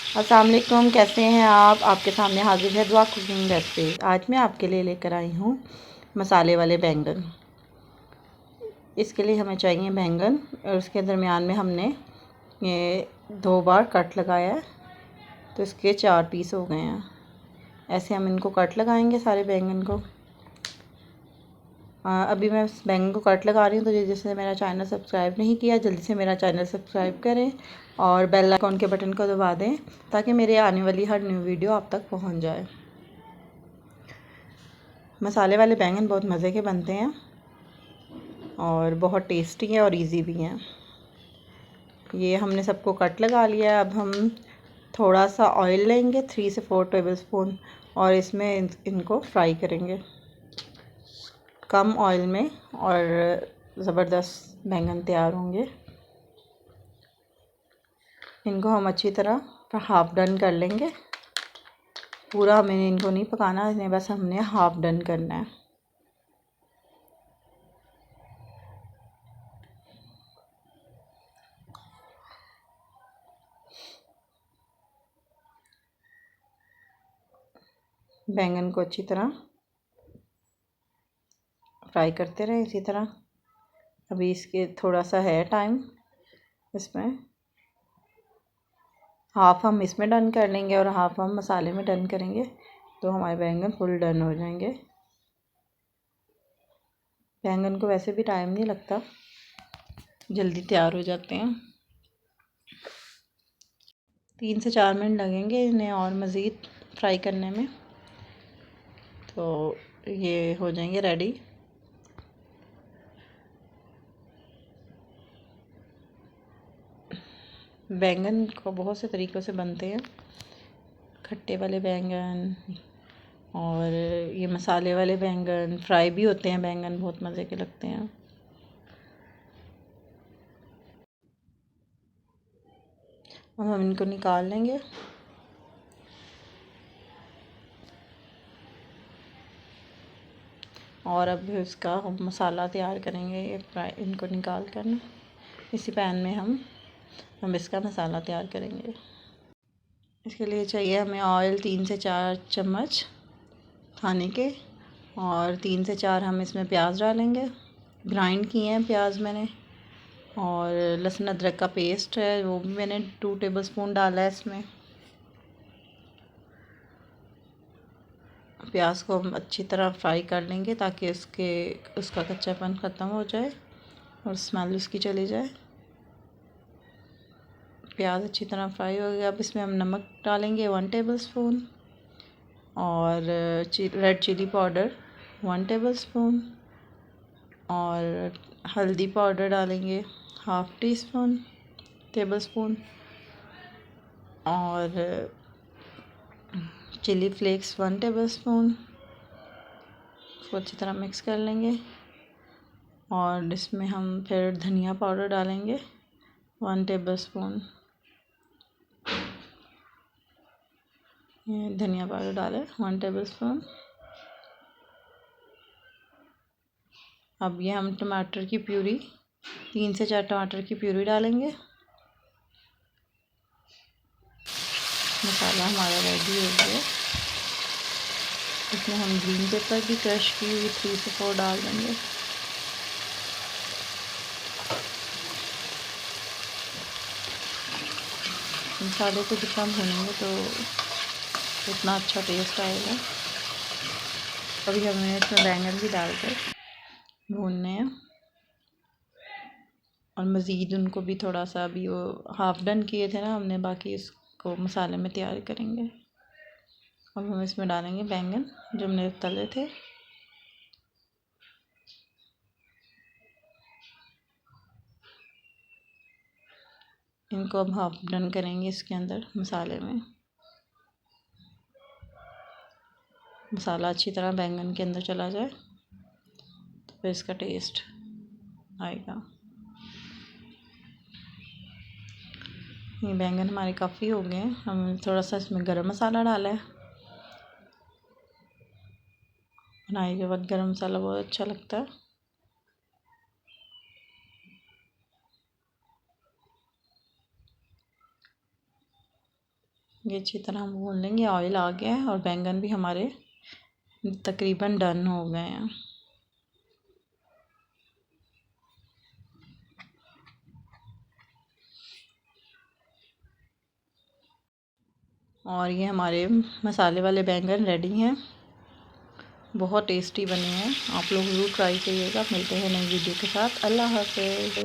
अस्सलाम वालेकुम, कैसे हैं आप? आपके सामने हाजिर है दुआ कुकिंग रेसिपी। आज मैं आपके लिए लेकर आई हूँ मसाले वाले बैंगन। इसके लिए हमें चाहिए बैंगन और उसके दरमियान में हमने ये 2 बार कट लगाया है, तो इसके 4 पीस हो गए हैं। ऐसे हम इनको कट लगाएंगे सारे बैंगन को। अभी मैं इस बैंगन को कट लगा रही हूँ, तो जिसने मेरा चैनल सब्सक्राइब नहीं किया जल्दी से मेरा चैनल सब्सक्राइब करें और बेल आइकन के बटन को दबा दें ताकि मेरे आने वाली हर न्यू वीडियो आप तक पहुँच जाए। मसाले वाले बैंगन बहुत मज़े के बनते हैं और बहुत टेस्टी हैं और इजी भी हैं। ये हमने सबको कट लगा लिया है। अब हम थोड़ा सा ऑयल लेंगे 3 से 4 टेबलस्पून और इसमें इनको फ्राई करेंगे कम ऑयल में और ज़बरदस्त बैंगन तैयार होंगे। इनको हम अच्छी तरह हाफ़ डन कर लेंगे। पूरा हमें इनको नहीं पकाना, इन्हें बस हमने हाफ़ डन करना है। बैंगन को अच्छी तरह फ्राई करते रहें इसी तरह। अभी इसके थोड़ा सा है टाइम, इसमें हाफ़ हम इसमें डन कर लेंगे और हाफ़ हम मसाले में डन करेंगे, तो हमारे बैंगन फुल डन हो जाएंगे। बैंगन को वैसे भी टाइम नहीं लगता, जल्दी तैयार हो जाते हैं। 3 से 4 मिनट लगेंगे इन्हें और मज़ीद फ्राई करने में, तो ये हो जाएंगे रेडी। बैंगन को बहुत से तरीक़ों से बनते हैं, खट्टे वाले बैंगन और ये मसाले वाले बैंगन, फ्राई भी होते हैं बैंगन, बहुत मज़े के लगते हैं। अब हम इनको निकाल लेंगे। और अब इसका हम मसाला तैयार करेंगे। इनको निकाल कर ना इसी पैन में हम इसका मसाला तैयार करेंगे। इसके लिए चाहिए हमें ऑयल 3 से 4 चम्मच खाने के और 3 से 4 हम इसमें प्याज डालेंगे। ग्राइंड किए हैं प्याज मैंने, और लहसुन अदरक का पेस्ट है वो भी मैंने 2 टेबलस्पून डाला है इसमें। प्याज को हम अच्छी तरह फ्राई कर लेंगे ताकि उसका कच्चापन ख़त्म हो जाए और स्मेल उसकी चली जाए। प्याज अच्छी तरह फ्राई हो गया। अब इसमें हम नमक डालेंगे 1 टेबलस्पून और रेड चिली पाउडर 1 टेबलस्पून और हल्दी पाउडर डालेंगे हाफ़ टी स्पून टेबलस्पून और चिली फ्लेक्स 1 टेबलस्पून। इसको अच्छी तरह मिक्स कर लेंगे और इसमें हम फिर धनिया पाउडर डालेंगे 1 टेबलस्पून। ये धनिया पाउडर डालें 1 टेबलस्पून। अब ये हम टमाटर की प्यूरी 3 से 4 टमाटर की प्यूरी डालेंगे। मसाला हमारा रेडी हो गया। इसमें हम ग्रीन पेपर भी क्रश की हुई 3 से 4 डाल देंगे। मसाले को जितना भूनेंगे तो उतना अच्छा टेस्ट आएगा। अभी हमें इसमें बैंगन भी डालकर भूनने हैं और मज़ीद उनको भी थोड़ा सा, अभी वो हाफ़ डन किए थे ना हमने, बाकी इसको मसाले में तैयार करेंगे। अब हम इसमें डालेंगे बैंगन जो हमने तले थे। इनको अब हाफ़ डन करेंगे इसके अंदर मसाले में। मसाला अच्छी तरह बैंगन के अंदर चला जाए तो फिर इसका टेस्ट आएगा। ये बैंगन हमारे काफ़ी हो गए हैं। हम थोड़ा सा इसमें गरम मसाला डाला है। बनाए के बाद गरम मसाला बहुत अच्छा लगता है। ये अच्छी तरह हम भून लेंगे। ऑयल आ गया है और बैंगन भी हमारे तकरीबन डन हो गए हैं। और ये हमारे मसाले वाले बैंगन रेडी हैं। बहुत टेस्टी बने हैं। आप लोग ज़रूर ट्राई करिएगा। मिलते हैं नई वीडियो के साथ। अल्लाह हाफ़िज़।